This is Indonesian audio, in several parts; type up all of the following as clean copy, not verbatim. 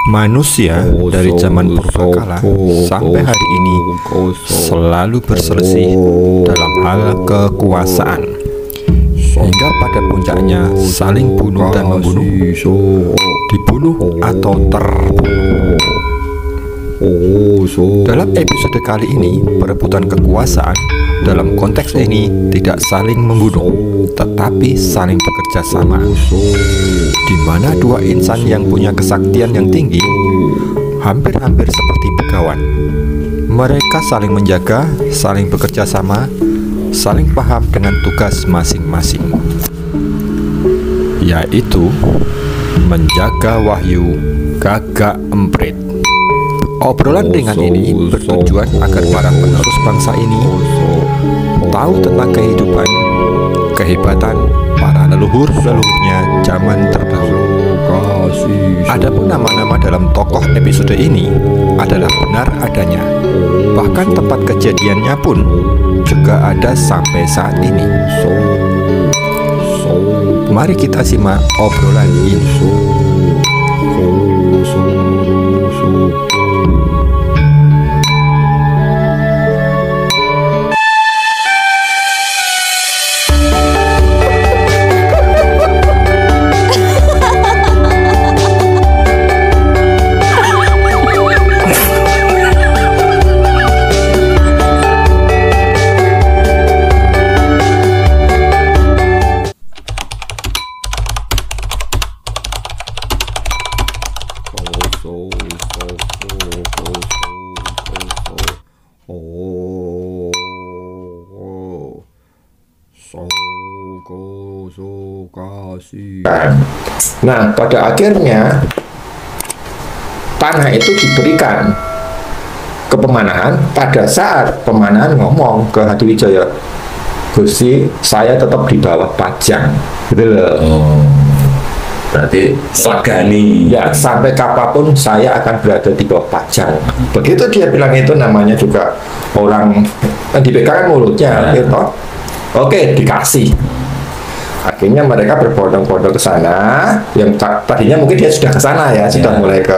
Manusia dari zaman purbakala sampai hari ini selalu berselisih dalam hal kekuasaan, hingga pada puncaknya saling bunuh dan membunuh, dibunuh atau terbunuh. Dalam episode kali ini, perebutan kekuasaan dalam konteks ini tidak saling membunuh, tetapi saling bekerja sama, di mana dua insan yang punya kesaktian yang tinggi hampir-hampir seperti begawan. Mereka saling menjaga, saling bekerja sama, saling paham dengan tugas masing-masing, yaitu menjaga wahyu Gagak Emprit. Obrolan ringan ini bertujuan agar para penerus bangsa ini tahu tentang kehidupan, kehebatan para leluhur-leluhurnya zaman terdahulu. Adapun nama-nama dalam tokoh episode ini adalah benar adanya. Bahkan tempat kejadiannya pun juga ada sampai saat ini. Mari kita simak obrolan ini. Nah, pada akhirnya tanah itu diberikan ke Pemanahan. Pada saat Pemanahan ngomong ke Hadiwijaya, Gusti, saya tetap di bawah Pajang, gitu loh. Berarti Sagani ya, sampai kapanpun saya akan berada di bawah Pajang. Begitu dia bilang itu, namanya juga orang dipegang mulutnya, gitu. Oke, dikasih. Akhirnya mereka berbondong-bondong ke sana. Yang tadinya mungkin dia sudah ke sana ya, sudah mulai ke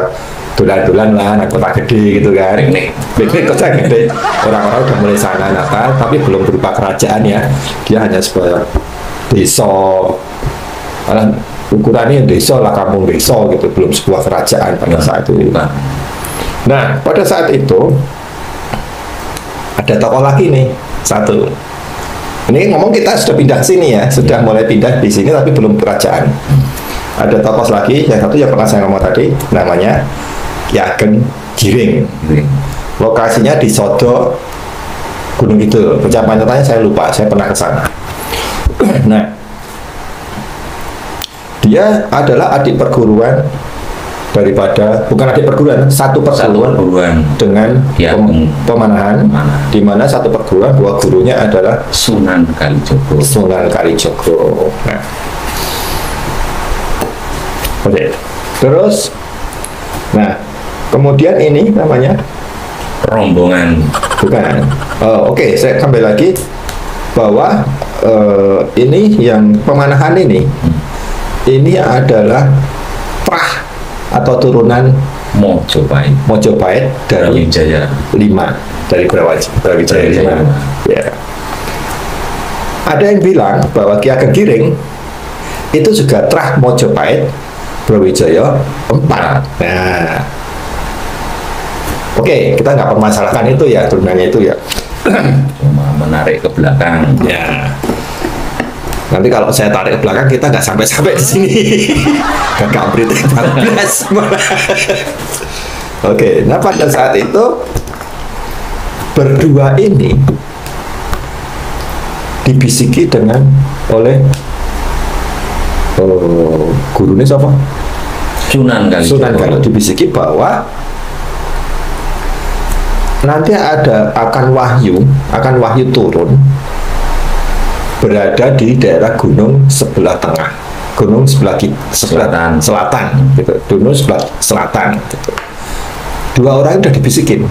dulan-dulan lah, anak kota gede gitu kan. Piknik kota gede. Orang-orang udah mulai sana Natal, tapi belum berupa kerajaan ya. Dia hanya sebuah desa. Ukurannya desa lah, kampung desa gitu, belum sebuah kerajaan pada saat itu. Nah, pada saat itu ada tokoh lagi nih, satu. Ini ngomong kita sudah pindah sini ya, sudah mulai pindah di sini tapi belum kerajaan. Ada tokoh lagi, yang satu yang pernah saya ngomong tadi, namanya Ki Ageng Giring. Lokasinya di Sodo Gunung Kidul. Pencapaiannya saya lupa, saya pernah ke sana. Nah, dia adalah adik perguruan daripada, bukan adik perguruan, satu perguruan dengan Pemanahan, di mana satu perguruan dua gurunya adalah Sunan Kalijogo. Nah, oke. Terus, nah, kemudian ini namanya rombongan. Bukan. Oke, saya kembali lagi bahwa ini yang Pemanahan ini adalah prah atau turunan Mojopahit dari Brawijaya 5, dari Brawijaya 5. Ya. Ada yang bilang bahwa Ki Ageng Giring itu juga trah Mojopahit Brawijaya 4. Nah, oke, kita nggak permasalahkan itu ya, turunannya itu ya. Cuma menarik ke belakang. Ya. Nanti kalau saya tarik ke belakang, kita nggak sampai-sampai di sini. Gagak Emprit 14. Oke, nah pada saat itu berdua ini dibisiki oleh gurunya siapa? Sunan Kalijogo. Dibisiki bahwa nanti akan wahyu turun, berada di daerah gunung sebelah tengah, gunung sebelah selatan gitu. Gunung sebelah selatan gitu. Dua orang sudah dibisikin,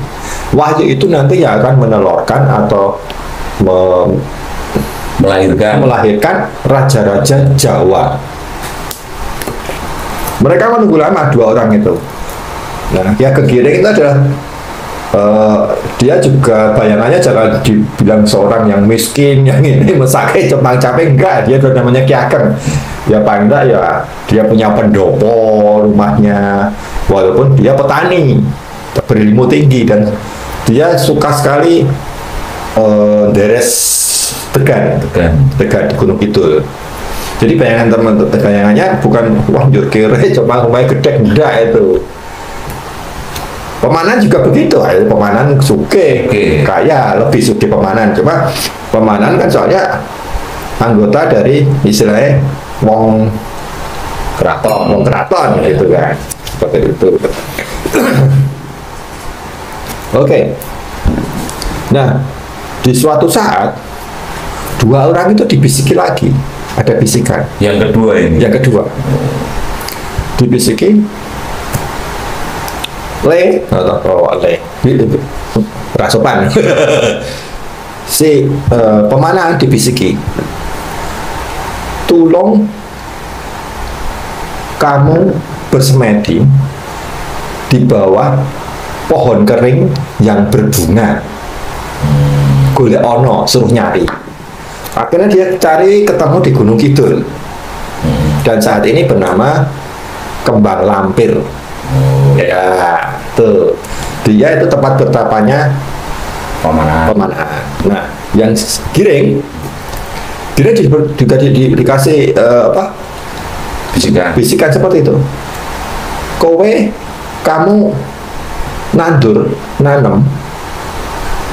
wahyu itu nanti yang akan menelurkan atau melahirkan raja-raja Jawa. Mereka menunggu lama, dua orang itu. Nah, Ki Ageng Giring itu adalah dia juga bayangannya jangan dibilang seorang yang miskin yang ini mesake cemang capek, enggak, dia tuh namanya Ki Ageng. Ya paling enggak ya dia punya pendopo rumahnya, walaupun dia petani berilmu tinggi, dan dia suka sekali deres Tegan di Gunung Kidul. Jadi bayangannya bukan wah njur kere cuma rumahnya gede, enggak itu. Pemanan juga begitu, Pemanan suke, kaya, lebih suke Pemanan. Cuma Pemanan kan soalnya anggota dari istilahnya wong keraton gitu kan, seperti itu. Oke. Nah, di suatu saat dua orang itu dibisiki lagi, ada bisikan. Yang kedua ini. Yang kedua dibisiki, Le, rasopan. Si Pemanan dibisiki, tolong kamu bersemedi di bawah pohon kering yang berbunga. Golek ono, suruh nyari. Akhirnya dia cari, ketemu di Gunung Kidul. Dan saat ini bernama Kembang Lampir. Ya, tuh. Dia itu tempat bertapanya Pemanan. Nah, yang Giring dia juga dikasih bisikan seperti itu. Kowe kamu nanam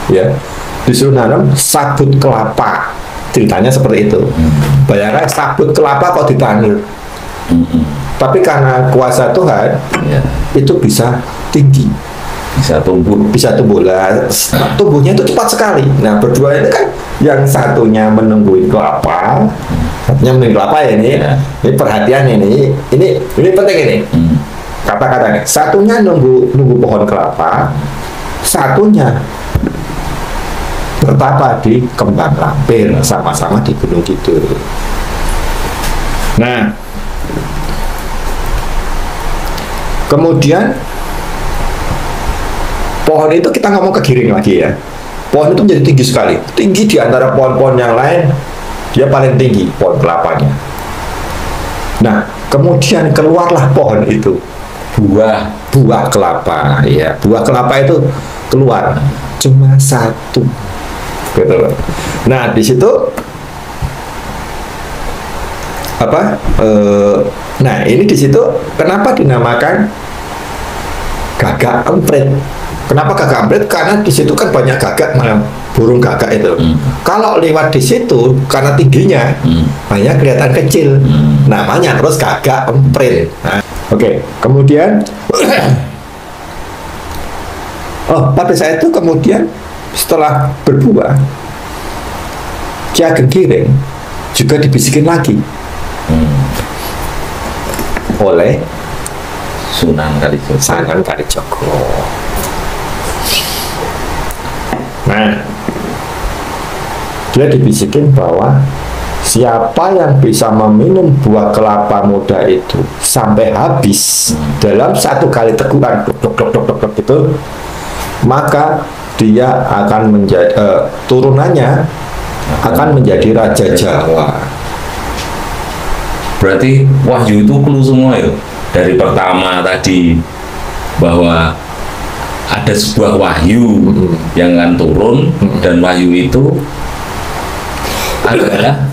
ya, disuruh nanam sabut kelapa, ceritanya seperti itu. Bayangkan sabut kelapa kok ditandur. Tapi karena kuasa Tuhan itu bisa tinggi, bisa tumbuh lah. Tumbuhnya itu cepat sekali. Nah, berdua ini kan yang satunya menungguin kelapa, satunya menungguin kelapa ya ini. Ini perhatian ini penting ini. Kata-katanya, satunya nunggu pohon kelapa, satunya bertapa di Kembang Lampir, sama-sama di Gunung Kidul. Nah, kemudian pohon itu kita ngomong ke Giring lagi ya. Pohon itu menjadi tinggi sekali, tinggi di antara pohon-pohon yang lain, dia paling tinggi pohon kelapanya. Nah, kemudian keluarlah pohon itu, buah kelapa, ya. Buah kelapa itu keluar cuma satu, gitu. Nah, di situ nah ini di situ kenapa dinamakan gagak emprit? Kenapa gagak emprit? Karena di situ kan banyak gagak, burung gagak itu. Kalau lewat di situ karena tingginya banyak kelihatan kecil, namanya terus gagak emprit. Nah, oke. Kemudian pada saat itu kemudian setelah berbuah, Ki Ageng Giring juga dibisikin lagi oleh Sunan Kalijogo. Nah, dia dibisikin bahwa siapa yang bisa meminum buah kelapa muda itu sampai habis dalam satu kali tegukan itu, maka dia akan menjadi turunannya akan menjadi Raja Jawa. Berarti wahyu itu clue semua ya. Dari pertama tadi bahwa ada sebuah wahyu yang akan turun, dan wahyu itu adalah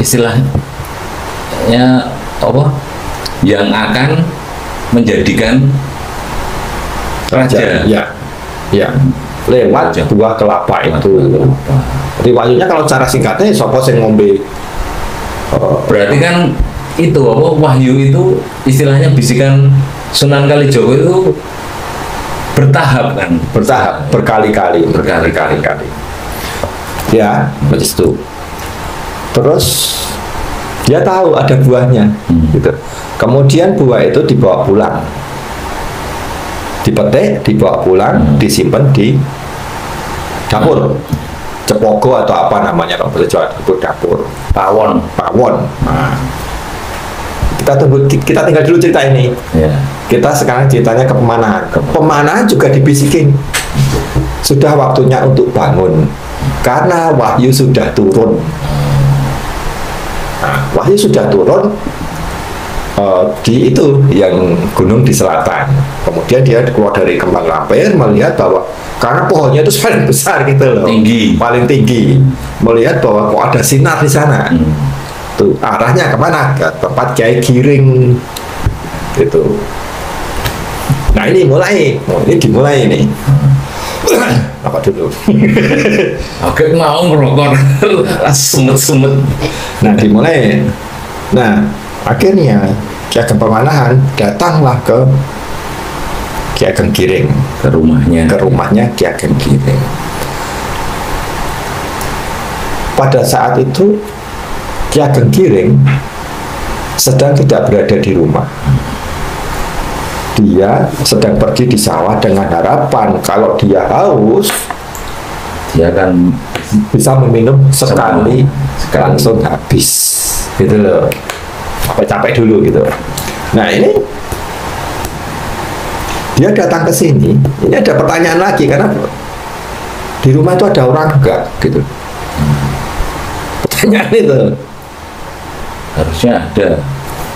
istilahnya apa? Yang akan menjadikan raja. Ya. Lewat buah kelapa itu. Jadi wahyunya kalau cara singkatnya sapa sing ngombe. Berarti kan itu apa, wahyu itu istilahnya bisikan Sunan Kalijogo itu bertahap kan, berkali-kali ya, begitu itu. Terus dia tahu ada buahnya gitu. Kemudian buah itu dibawa pulang, dipetik, dibawa pulang, disimpan di dapur, cepogo atau apa namanya kalau bahasa Jawa itu dapur, pawon. Nah, kita tinggal dulu cerita ini. Ya. Kita sekarang ceritanya ke pemanahan. Pemanahan juga dibisikin. Sudah waktunya untuk bangun. Karena wahyu sudah turun. Nah, wahyu sudah turun di itu yang gunung di selatan. Kemudian dia keluar dari kembang lampir melihat bahwa karena pohonnya itu paling besar gitu loh, Tinggi. paling tinggi, melihat bahwa kok ada sinar di sana. Tuh arahnya kemana? Ke tempat Kiai Giring itu. Nah ini ini dimulai nih. Apa dulu? Oke, mau ngerokok semet-semet. Nah dimulai. Nah akhirnya Ki Ageng Pemanahan datanglah ke Ki Ageng Giring, Ke rumahnya. Ki Ageng Giring. Pada saat itu Ki Ageng Giring sedang tidak berada di rumah. Dia sedang pergi di sawah dengan harapan kalau dia haus, Dia kan bisa meminum sekali Sekali. langsung habis, gitu loh. Capek dulu gitu. Nah ini dia datang ke sini. Ini ada pertanyaan lagi karena di rumah itu ada orang enggak gitu. Pertanyaan itu. harusnya ada.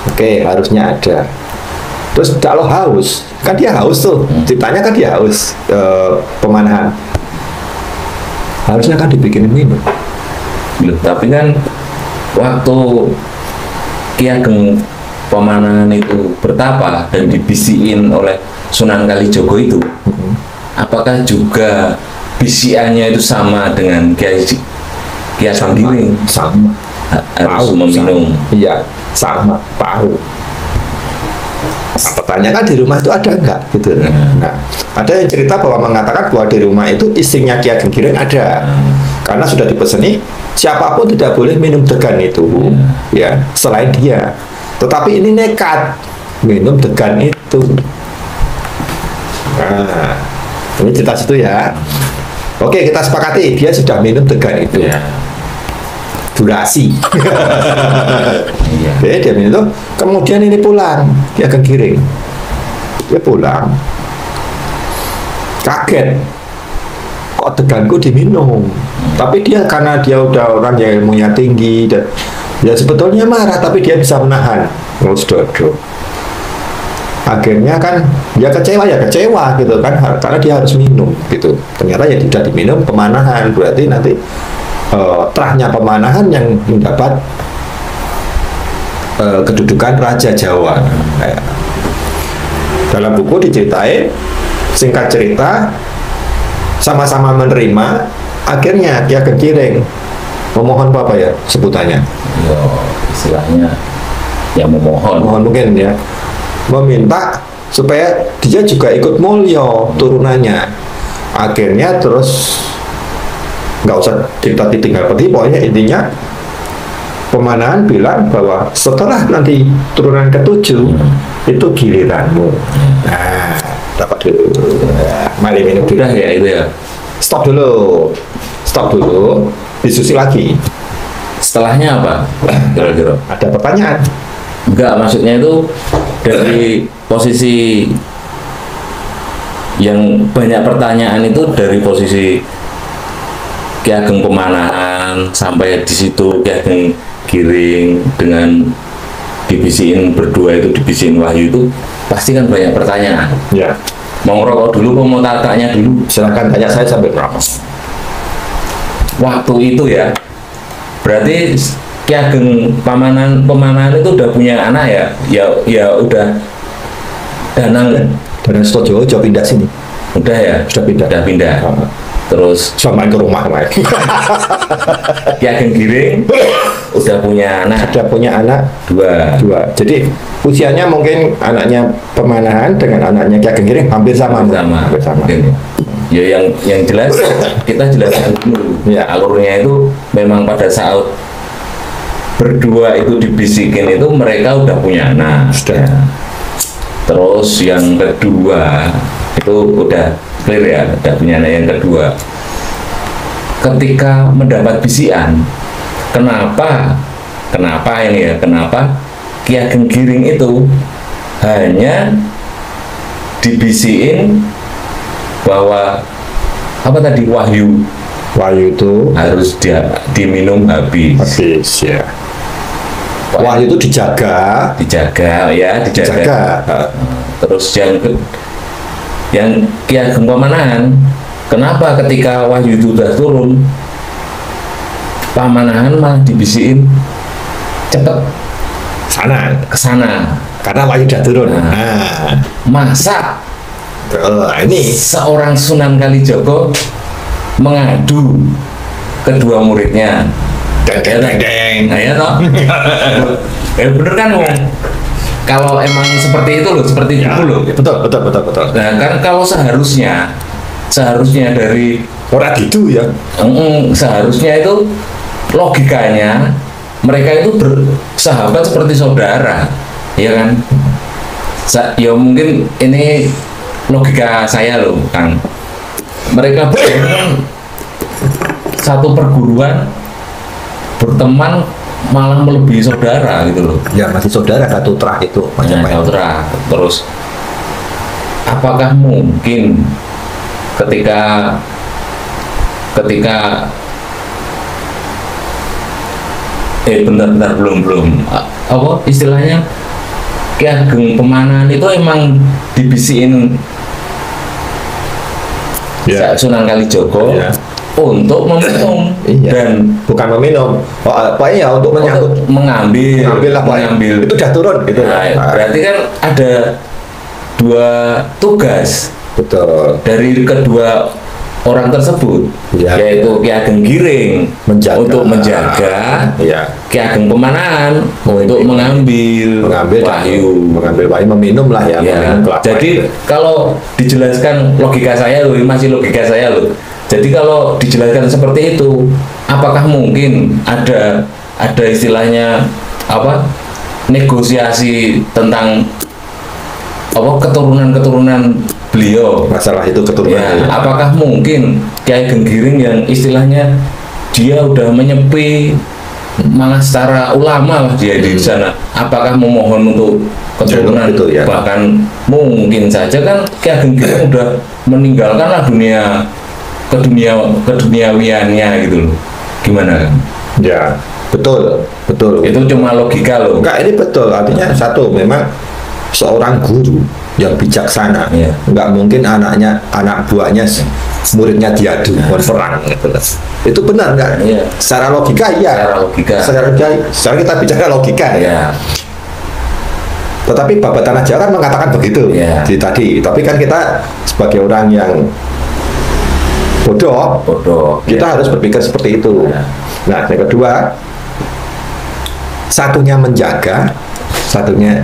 Oke, harusnya ada. Terus kalau haus, kan dia haus tuh. Ditanya kan dia haus, pemanahan. Harusnya kan dibikin minum. Loh, tapi kan waktu Ki Ageng Pemanahan itu bertapa dan dibisikin oleh Sunan Kalijogo itu, apakah juga bisiannya itu sama dengan Ki Ageng Giring? Sama. Harus meminum. Sama. Iya, sama. Tahu. Nah, pertanyaan kan di rumah itu ada enggak gitu. Nah, ada yang cerita bahwa mengatakan bahwa di rumah itu istrinya Ki Ageng Giring ada. Karena sudah dipeseni siapapun tidak boleh minum degan itu, ya, selain dia. Tetapi ini nekat minum degan itu. Nah, ini cerita situ ya. Oke, kita sepakati dia sudah minum degan itu. Ya. Durasi. Iya. Oke, dia minum itu. Kemudian ini pulang, Ki Ageng Giring. Dia pulang. Kaget. Kok deganku diminum? Tapi dia karena dia udah orang yang ilmunya tinggi dan ya sebetulnya marah, tapi dia bisa menahan. Oh, dodo. Akhirnya kan dia kecewa gitu kan, karena dia harus minum gitu. Ternyata ya tidak diminum, pemanahan. Berarti nanti terahnya pemanahan yang mendapat kedudukan Raja Jawa. Dalam buku diceritain, singkat cerita, sama-sama menerima. Akhirnya Ki Ageng Giring memohon apa ya sebutannya? Ya, istilahnya ya memohon. Mohon mungkin ya, meminta supaya dia juga ikut mulya turunannya. Akhirnya terus nggak usah cerita ditinggal pergi, pokoknya intinya Pemanahan bilang bahwa setelah nanti turunan ke-7 itu giliranmu. Nah, dapat dulu. Mari minum dulu. Udah ya itu ya. Stop dulu, diskusi lagi. Setelahnya apa? Kira-kira. Ada pertanyaan? Enggak, maksudnya itu dari posisi yang banyak pertanyaan itu dari posisi Ki Ageng Pemanahan sampai di situ Ki Ageng Giring dengan dibisiin berdua itu, dibisiin Wahyu itu pasti kan banyak pertanyaan. Ya. Mau ngerokok dulu, mau tanya dulu? Silakan tanya saya sampai berapa. Waktu itu ya, berarti Ki Ageng Pemanahan itu udah punya anak ya? Ya udah Danang kan? Dan Sutojo jauh pindah sini. Udah ya? Sudah pindah. Udah pindah. Terus Sudah main ke rumah kemarin. Ki Ageng Giring udah punya anak. Sudah punya anak Dua. Jadi usianya mungkin anaknya Pemanahan dengan anaknya Ki Ageng Giring hampir sama. Hampir sama. Mungkin. Ya yang jelas kita jelaskan dulu. Ya. Alurnya itu memang pada saat berdua itu dibisikin itu mereka udah punya anak. Sudah. Ya. Terus yang kedua itu udah clear ya, udah punya anak yang kedua. Ketika mendapat bisian, kenapa ini ya? Kenapa Ki Ageng Giring itu hanya dibisiin bahwa apa tadi, wahyu itu harus diminum habis. ya. Wahyu itu dijaga ya. Terus yang Ki Ageng Pamanahan, kenapa ketika wahyu itu sudah turun, Pamanahan malah dibisiin cepet ke sana karena wahyu sudah turun. Masa ini seorang Sunan Kalijaga mengadu kedua muridnya, nah ya toh. Bener kan, Wong? Kalau emang seperti itu loh, seperti itu loh. Betul. Nah kan kalau seharusnya dari orang itu ya, seharusnya itu logikanya mereka itu bersahabat seperti saudara, ya kan? Ya mungkin ini logika saya loh, Kang. Mereka satu perguruan, berteman, malah melebihi saudara gitu loh. Ya masih saudara, satu terah itu macam terah. Terus apakah mungkin ketika bentar belum apa istilahnya, Ki Ageng Pamanahan itu emang dibisiin Sunan Kalijaga untuk meminum dan bukan meminum, untuk mengambil itu udah turun gitu. Berarti kan ada dua tugas dari kedua orang tersebut, yaitu Ki Ageng Giring untuk menjaga, Ki Ageng Pamanahan untuk mengambil wahyu, meminum lah ya. Jadi kalau dijelaskan logika saya loh, masih logika saya loh. Jadi kalau dijelaskan seperti itu, apakah mungkin ada istilahnya apa, negosiasi tentang apa keturunan beliau, masalah itu keturunan apakah mungkin Ki Ageng Giring yang istilahnya dia udah menyepi, malah secara ulama lah dia di sana, apakah memohon untuk keturunan itu, bahkan mungkin saja kan Ki Ageng Giring udah meninggalkanlah keduniawiannya gitu loh. Gimana kan? Ya, betul. Itu cuma logika loh. Enggak, ini betul. Artinya satu, memang seorang guru yang bijaksana, nggak mungkin anak buahnya, muridnya diadu perang gitu. Itu benar nggak? Secara logika Secara kita bicara logika Tetapi Babat Tanah Jawa kan mengatakan begitu di tadi. Tapi kan kita sebagai orang yang bodoh, kita harus berpikir seperti itu. Nah, yang kedua, satunya menjaga, satunya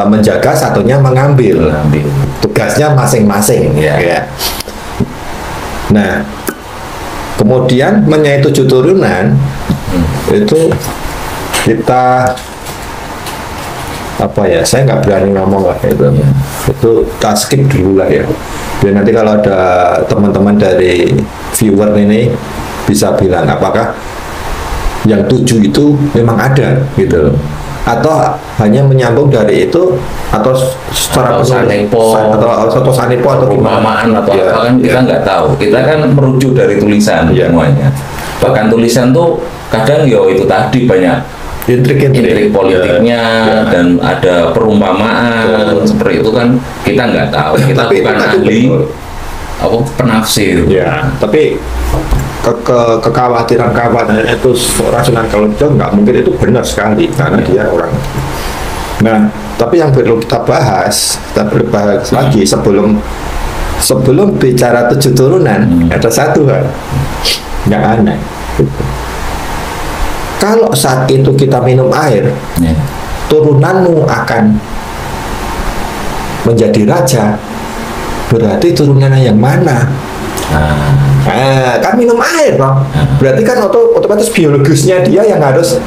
menjaga, satunya mengambil. Tugasnya masing-masing. Nah, kemudian menyai 7 turunan itu kita saya nggak berani ngomong lah itu kita skip dulu lah ya. Biar nanti kalau ada teman-teman dari viewer ini bisa bilang apakah yang 7 itu memang ada gitu, atau hanya menyambung dari itu, atau secara sanepo atau perumpamaan atau apa kan kita nggak tahu. Kita kan merujuk dari tulisan semuanya. Bahkan tulisan tuh kadang itu tadi banyak intrik politiknya dan ada perumpamaan seperti itu kan, kita nggak tahu. Kita bukan ahli penafsir. Tapi kekhawatiran itu orang Sunan Kalijaga nggak mungkin itu benar sekali, karena dia orang. Nah, tapi yang perlu kita bahas lagi sebelum bicara 7 turunan, ada satu hal yang aneh. Kalau saat itu kita minum air, turunanmu akan menjadi raja. Berarti turunannya yang mana? Kan minum air toh. Berarti kan otomatis biologisnya dia yang harus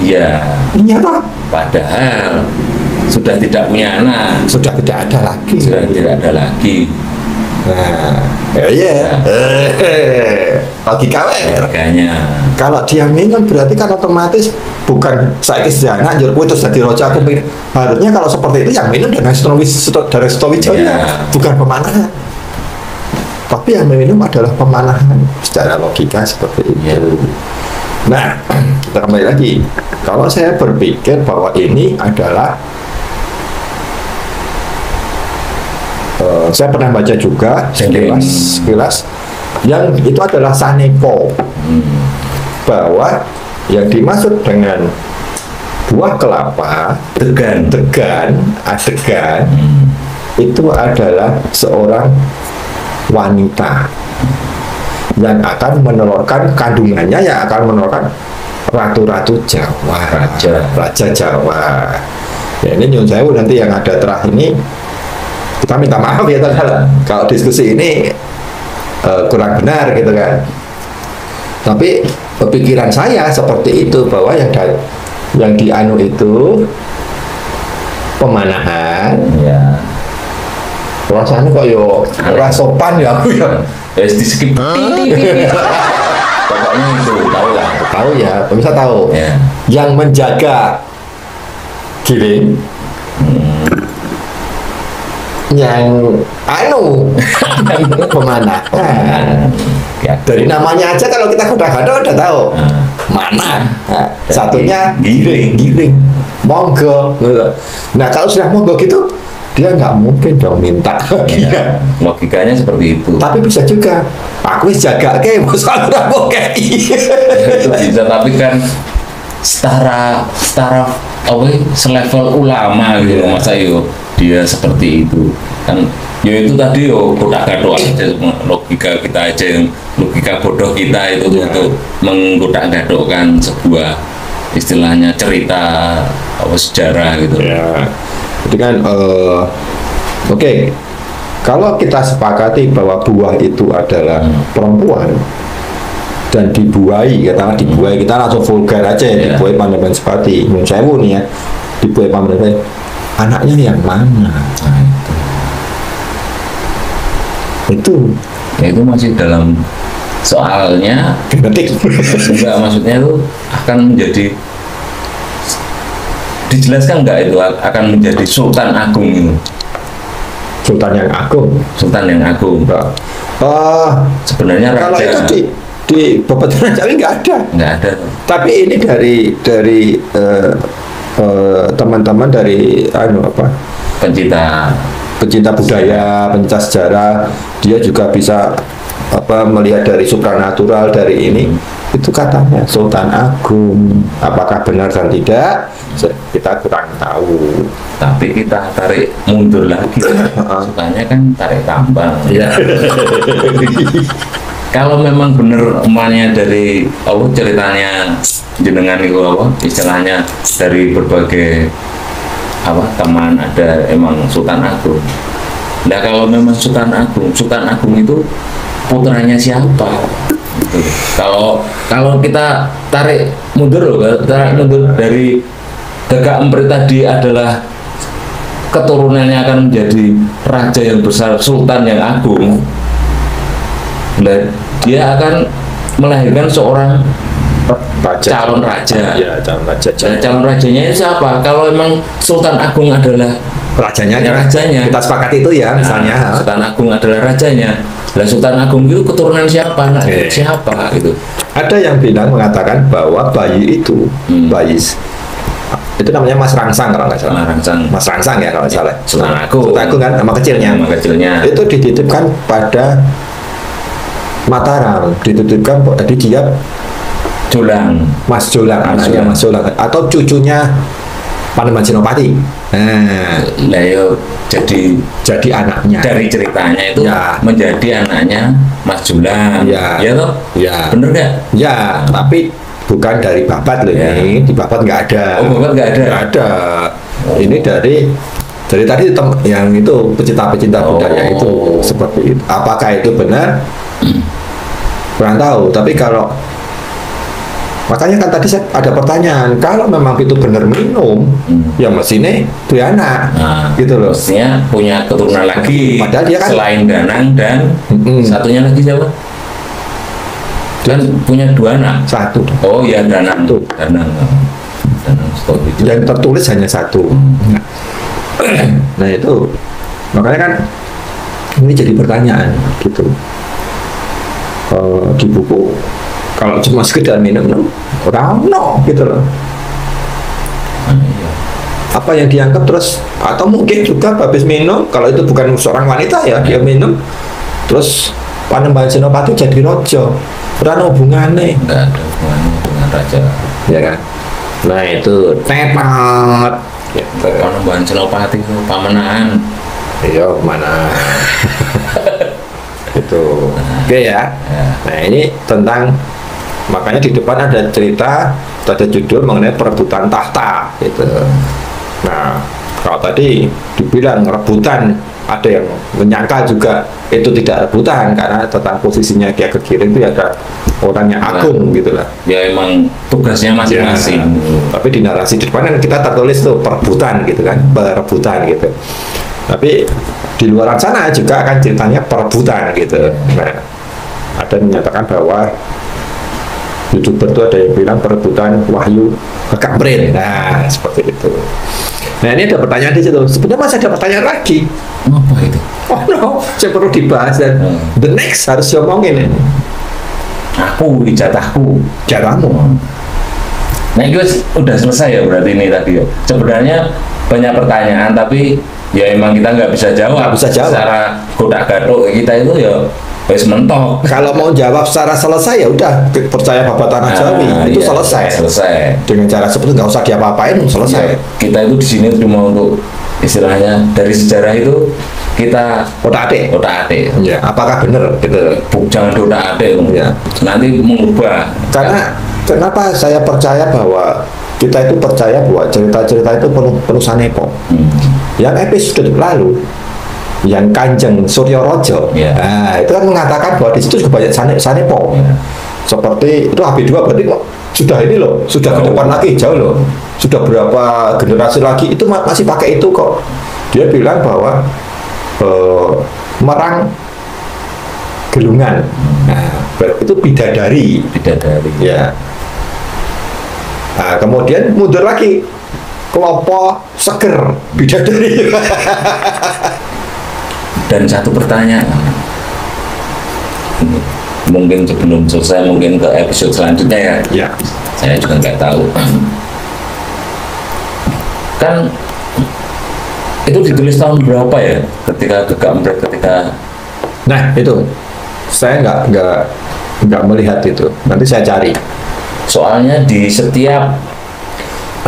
iya toh. Padahal sudah tidak punya anak, sudah tidak ada lagi. Nah, iya. Logika wae. harganya. Kalau dia minum berarti kan otomatis bukan saya sejana anjur terus jadi roja aku minum. Harusnya kalau seperti itu yang minum dari Stowijoyo Iya. bukan pemanahan. Tapi yang minum adalah pemanahan secara logika seperti itu. Iya. Nah, kita kembali lagi. Kalau saya berpikir bahwa ini adalah saya pernah baca juga sekilas yang itu adalah Saneko, bahwa yang dimaksud dengan buah kelapa Degan. adegan itu adalah seorang wanita yang akan menelurkan kandungannya, yang akan menelurkan ratu-ratu Jawa, raja Jawa. Ya, ini nyun sewu nanti yang ada terakhir ini kita minta maaf ya teman-teman kalau diskusi ini kurang benar gitu kan. Tapi pemikiran saya seperti itu, bahwa yang dianu itu pemanahan. Ya. Rasanya kok yo ora sopan ya aku ya. Di skip. Pokoknya itu Tahu ya, pemirsa tahu. Ya. Yang menjaga giring, yang pemanahan. Ya. Dari namanya aja kalau kita udah tahu mana. Nah, satunya giring, monggo. Nah kalau sudah monggo gitu, dia nggak mungkin dong minta. Ya. Logikanya seperti itu. Tapi bisa juga aku jaga ke masa udah mau Itu bisa, tapi kan setara selevel ulama gitu, masa yo dia seperti itu kan. Ya itu tadi yo kotak gaduh aja, logika kita aja, yang logika bodoh kita itu untuk mengkotak gaduhkan sebuah istilahnya cerita sejarah gitu. Ya, itu kan oke. Kalau kita sepakati bahwa buah itu adalah perempuan dan dibuai, katakanlah dibuai, kita langsung vulgar aja ya, dibuai Pandemen Sepati, Nyun Sewu nih ya, dibuai Pandemen, anaknya yang mana? Nah, itu masih dalam soalnya Genetik. enggak, maksudnya itu akan menjadi, dijelaskan enggak itu akan menjadi Sultan Agung itu. Sultan yang agung. Sebenarnya Kalau raja. itu di Bebaturan Jawi nggak ada. Tapi ini dari teman-teman dari pencinta budaya, pencinta sejarah, dia juga bisa melihat dari supranatural dari ini. Itu katanya Sultan Agung. Apakah benar dan tidak, kita kurang tahu. Tapi kita tarik mundur lagi, sukanya kan tarik tambang. Ya. Kalau memang benar umpamanya dari ceritanya jenengan itu istilahnya dari berbagai teman ada emang Sultan Agung. Nah kalau memang Sultan Agung itu putranya siapa? Gitu. Kalau kita tarik mundur dari Gagak Emprit tadi adalah keturunannya akan menjadi raja yang besar, sultan yang agung. Nah, dia akan melahirkan seorang calon raja. Ya, calon raja. Nah, calon rajanya itu siapa? Kalau memang Sultan Agung adalah rajanya, kita sepakati itu ya, misalnya. Sultan Agung adalah rajanya. Lah Sultan Agung itu keturunan siapa? Siapa gitu. Ada yang mengatakan bahwa bayi itu, bayi itu namanya Mas Rangsang kalau nggak salah. Mas Rangsang ya kalau nggak salah. Sultan Agung kan nama kecilnya. Itu dititipkan pada Mataram, dititipkan jadi dia Mas Jolang, anaknya Mas Jolang atau cucunya Panembahan Senopati. Nah, jadi anaknya. Dari ceritanya itu menjadi anaknya Mas Jolang. Ya toh? Ya. Bener nggak? Ya, tapi bukan dari Babat loh ini. Di Babat nggak ada. Oh, Babat nggak ada. Nggak ada. Ini dari tadi yang itu pecinta budaya itu seperti itu. Apakah itu benar? Kurang tahu. Tapi kalau Makanya kan tadi saya ada pertanyaan, kalau memang itu benar minum, ya mestinya itu anak, gitu loh. Mestinya punya keturunan lagi. Padahal dia kan selain Danang dan satunya lagi siapa? Dan punya 2 anak. 1. Oh ya, Danang. Satu. Danang Stowijoyo. Yang tertulis hanya 1. Nah itu, makanya kan ini jadi pertanyaan gitu. Di buku, kalau cuma sekedar minum, orang no gitu loh. Apa yang dianggap terus, atau mungkin juga habis minum, kalau itu bukan seorang wanita ya, dia minum terus Panembahan Senopati jadi rojo, ora hubungannya. Enggak ada hubungannya dengan raja, ya kan? Nah itu tepat. Gitu. Panembahan Senopati itu pamenaan. Iya mana? Itu oke ya. Nah ini tentang, makanya di depan ada cerita, ada judul mengenai perebutan tahta gitu. Nah kalau tadi dibilang rebutan, ada yang menyangka juga itu tidak rebutan karena tentang posisinya Ki Ageng Giring itu ada orang yang agung gitu lah. Ya emang tugasnya masing-masing. Tapi di narasi di depan kan kita tertulis tuh perebutan gitu kan, perebutan gitu. Tapi di luar sana juga akan ceritanya perebutan gitu. Nah, ada yang menyatakan bahwa YouTuber itu ada yang bilang perebutan Wahyu Kakak Brin. Nah, seperti itu. Nah, ini ada pertanyaan di situ. Sebenarnya masih ada pertanyaan lagi. Apa itu? Oh no, saya perlu dibahas dan the next harus diomongin ini. Aku, Jatahmu. Nah, itu udah selesai ya berarti ini tadi ya. Sebenarnya banyak pertanyaan tapi ya emang kita nggak bisa jawab. Nggak bisa jawab. Secara godak-gadok kita itu ya wis mentok. Kalau mau jawab secara selesai ya udah percaya Babat Tanah Jawi itu iya, selesai. Dengan cara seperti nggak usah diapa-apain selesai. Ya, kita itu di sini cuma untuk istilahnya dari sejarah itu kita otak-atik. Ya, apakah benar gitu? Jangan otak-atik. Ya. Nanti mengubah. Karena kenapa saya percaya bahwa kita itu percaya bahwa cerita-cerita itu penuh sanepo. Yang episode lalu, yang Kanjeng Suryo Rojo, nah itu kan mengatakan bahwa di situ juga banyak sanepo. Seperti itu HB2 berarti sudah ini loh, sudah ke depan lagi jauh loh, sudah berapa generasi lagi itu masih pakai itu kok. Dia bilang bahwa Merang Gelungan, nah itu bidadari. Ya. Nah, kemudian mundur lagi Klopo Seger bidadari. Dan satu pertanyaan, mungkin sebelum selesai, mungkin ke episode selanjutnya ya. Saya juga nggak tahu. Kan itu ditulis tahun berapa ya? Ketika Gegamret, Nah itu saya nggak melihat itu. Nanti saya cari. Soalnya di setiap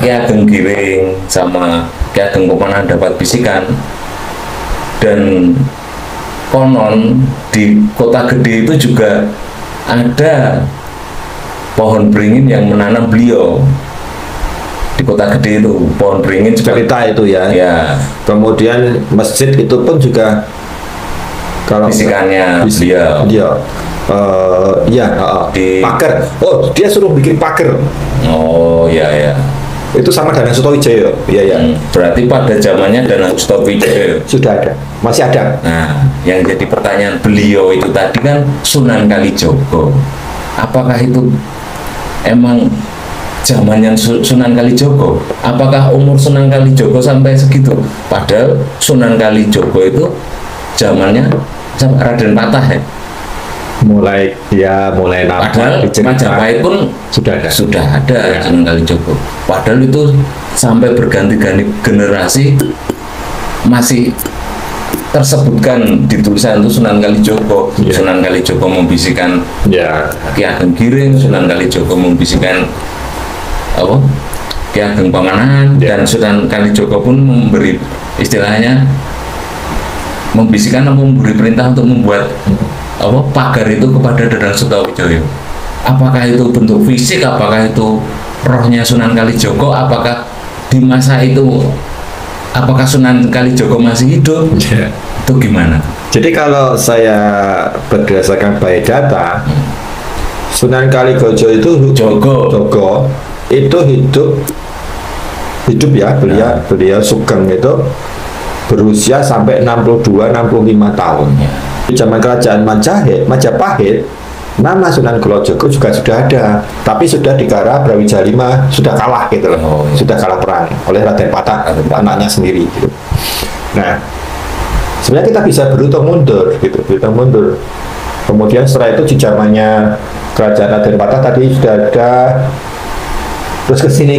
Ki Ageng Giring sama Ki Ageng Kopanan dapat bisikan, dan konon di Kota Gede itu juga ada pohon beringin yang menanam beliau. Di Kota Gede itu pohon beringin cerita itu ya. Kemudian masjid itu pun juga kalau bisikannya beliau. Di pagar. Oh, dia suruh bikin pagar. Oh ya. Itu sama Danang Stowijoyo. Iya. Berarti pada zamannya Danang Stowijoyo sudah ada, masih ada. Nah, yang jadi pertanyaan beliau itu tadi kan Sunan Kalijogo. Apakah itu emang zamannya Sunan Kalijogo? Apakah umur Sunan Kalijogo sampai segitu? Padahal Sunan Kalijogo itu zamannya Raden Patah ya. Mulai nampak. Padahal Majapahit pun sudah ada Sunan Kalijogo. Padahal itu sampai berganti-ganti generasi masih tersebutkan di tulisan itu Sunan Kalijogo. Sunan Kalijogo membisikkan Ki Ageng Giring, Sunan Kalijogo membisikkan Ki Ageng Pamanahan, dan Sunan Kalijogo pun memberi istilahnya membisikkan, memberi perintah untuk membuat pagar itu kepada Danang Stowijoyo. Apakah itu bentuk fisik, apakah itu rohnya Sunan Kalijogo, apakah di masa itu apakah Sunan Kalijogo masih hidup? Itu gimana? Jadi kalau saya berdasarkan biodata, Sunan Kalijogo itu Jogo. itu hidup ya, beliau Sugeng itu berusia sampai 62-65 tahun. Di zaman kerajaan Majapahit, nama Sunan Kalijogo juga sudah ada, tapi sudah di Kara Brawijaya V sudah kalah gitu loh, sudah kalah perang oleh Raden Patah, anaknya sendiri gitu. Nah, sebenarnya kita bisa berhitung mundur gitu, kemudian setelah itu di zamannya kerajaan Raden Patah tadi sudah ada, terus kesini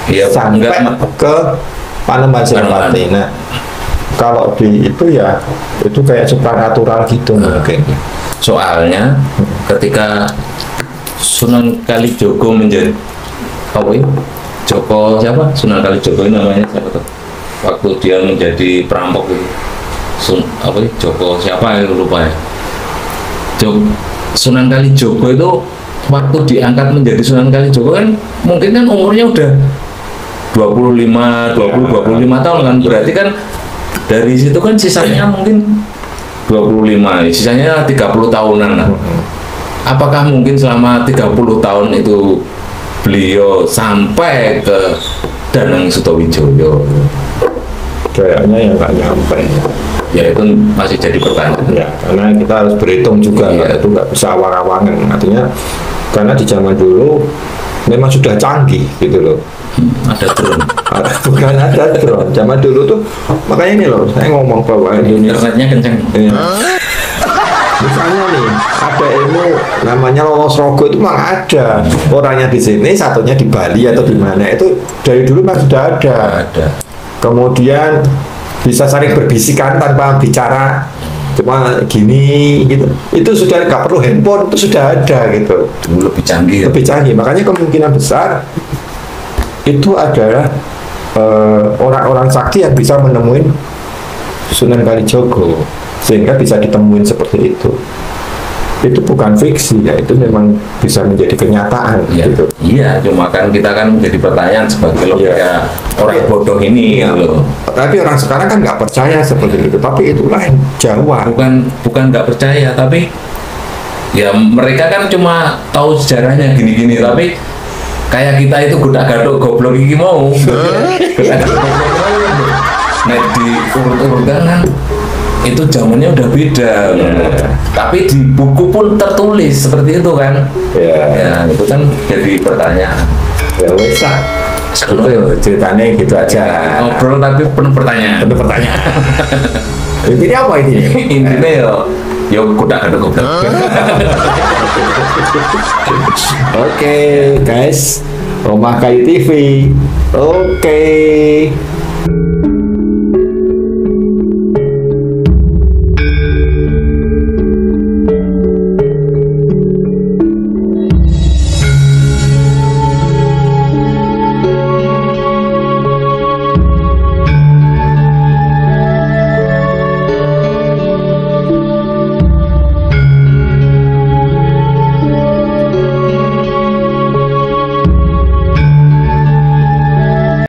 Iya, sampai ke Panembahan Senopati. Nah, kalau di itu ya itu kayak supranatural gitu mungkin. Soalnya ketika Sunan Kalijogo menjadi apa ya? Joko siapa? Sunan Kalijogo ini namanya siapa tuh? Waktu dia menjadi perampok itu. Apa ya? Joko siapa ya, lupa ya. Sunan Kalijogo itu waktu diangkat menjadi Sunan Kalijogo kan mungkin kan umurnya udah 25 tahun kan, berarti kan dari situ kan sisanya mungkin 25, sisanya 30 tahunan lah. Apakah mungkin selama 30 tahun itu beliau sampai ke Danang Sutawijaya? Kayaknya ya nggak nyampe. Ya itu masih jadi pertanyaan. Ya, karena kita harus berhitung juga, Iya. itu nggak bisa awang-awangan. Artinya karena di zaman dulu memang sudah canggih gitu loh. Ada drone. Bukan ada drone. Zaman dulu tuh makanya ini loh, saya ngomong bahwa Indonesia. Internetnya kenceng. Iya. Misalnya nih, ada ilmu namanya lolos rogo itu memang ada. Orangnya di sini, satunya di Bali atau di mana. Itu dari dulu memang sudah ada. Ada. Kemudian bisa saling berbisikan tanpa bicara, cuma gini gitu. Itu sudah nggak perlu handphone, itu sudah ada gitu. Dulu lebih canggih. Lebih canggih. Makanya kemungkinan besar itu adalah orang-orang sakti yang bisa menemuin Sunan Kalijogo sehingga bisa ditemuin seperti itu. Itu bukan fiksi ya, itu memang bisa menjadi kenyataan Ya, gitu. iya, cuma kan kita kan menjadi pertanyaan sebagai logika orang bodoh ini Iya. loh. Tapi orang sekarang kan nggak percaya seperti itu. Tapi itulah yang Jawa. Bukan nggak percaya, tapi ya mereka kan cuma tahu sejarahnya gini-gini, tapi kayak kita itu godak-gadok goblok iki mau. Godak-gadok goblok mau. Nah di urut-urutan kan itu zamannya udah beda. Tapi di buku pun tertulis seperti itu kan. Ya itu kan jadi pertanyaan. Ya wes lah. Sekolah Itu ceritanya gitu aja. ngobrol tapi penuh pertanyaan. Penuh pertanyaan. Intinya apa ini? Intinya yo godak-gadok goblok. Oke guys, Rumah Kayu TV. Oke.